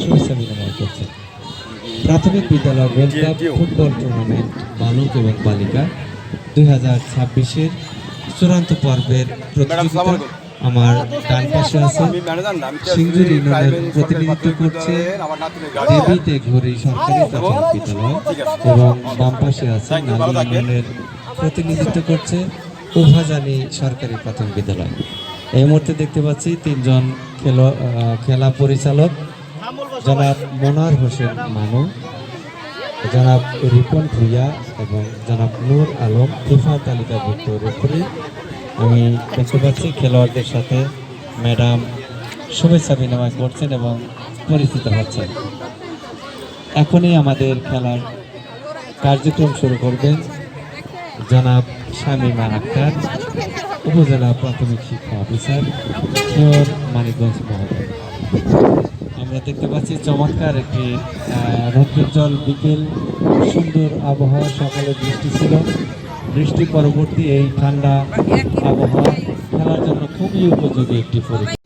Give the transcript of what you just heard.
শুভেচ্ছা বিনিময় করছে। প্রাথমিক বিদ্যালয় ওয়ার্ল্ড কাপ ফুটবল টুর্নামেন্ট বালক এবং বালিকা 2026-এর চূড়ান্ত পর্বের প্রতিযোগিতা আমার ডান পাশে আছে সিংজুর ইউনিয়নের প্রতিনিধিত্ব করছে দেবীতে ঘড়ি সরকারি প্রাথমিক বিদ্যালয় এবং বাম পাশে আছে নালী ইউনিয়নের প্রতিনিধিত্ব করছে উভাজানি সরকারি প্রাথমিক বিদ্যালয়। এই মুহূর্তে দেখতে পাচ্ছি তিনজন খেলা পরিচালক, জনাব মনোয়ার হোসেন মানু, জনাব রিপন ভুইয়া এবং জনাব নূর আলম ফিফা তালিকাভুক্ত রেফারি। আমি দেখতে পাচ্ছি খেলোয়াড়দের সাথে ম্যাডাম শুভেচ্ছা বিনিময় করছেন এবং পরিচিত হচ্ছেন। এখনই আমাদের খেলার কার্যক্রম শুরু করবেন জনাব শামীমা আক্তার, উপজেলা প্রাথমিক শিক্ষা অফিসার, মেয়র মানিকগঞ্জ মহোদয়। আমরা দেখতে পাচ্ছি চমৎকার একটি রৌদ্রোজ্জ্বল বিকেল, সুন্দর আবহাওয়া। সকালে বৃষ্টি ছিল, বৃষ্টি পরবর্তী এই ঠান্ডা আবহাওয়া খেলার জন্য খুবই উপযোগী একটি পরিবেশ।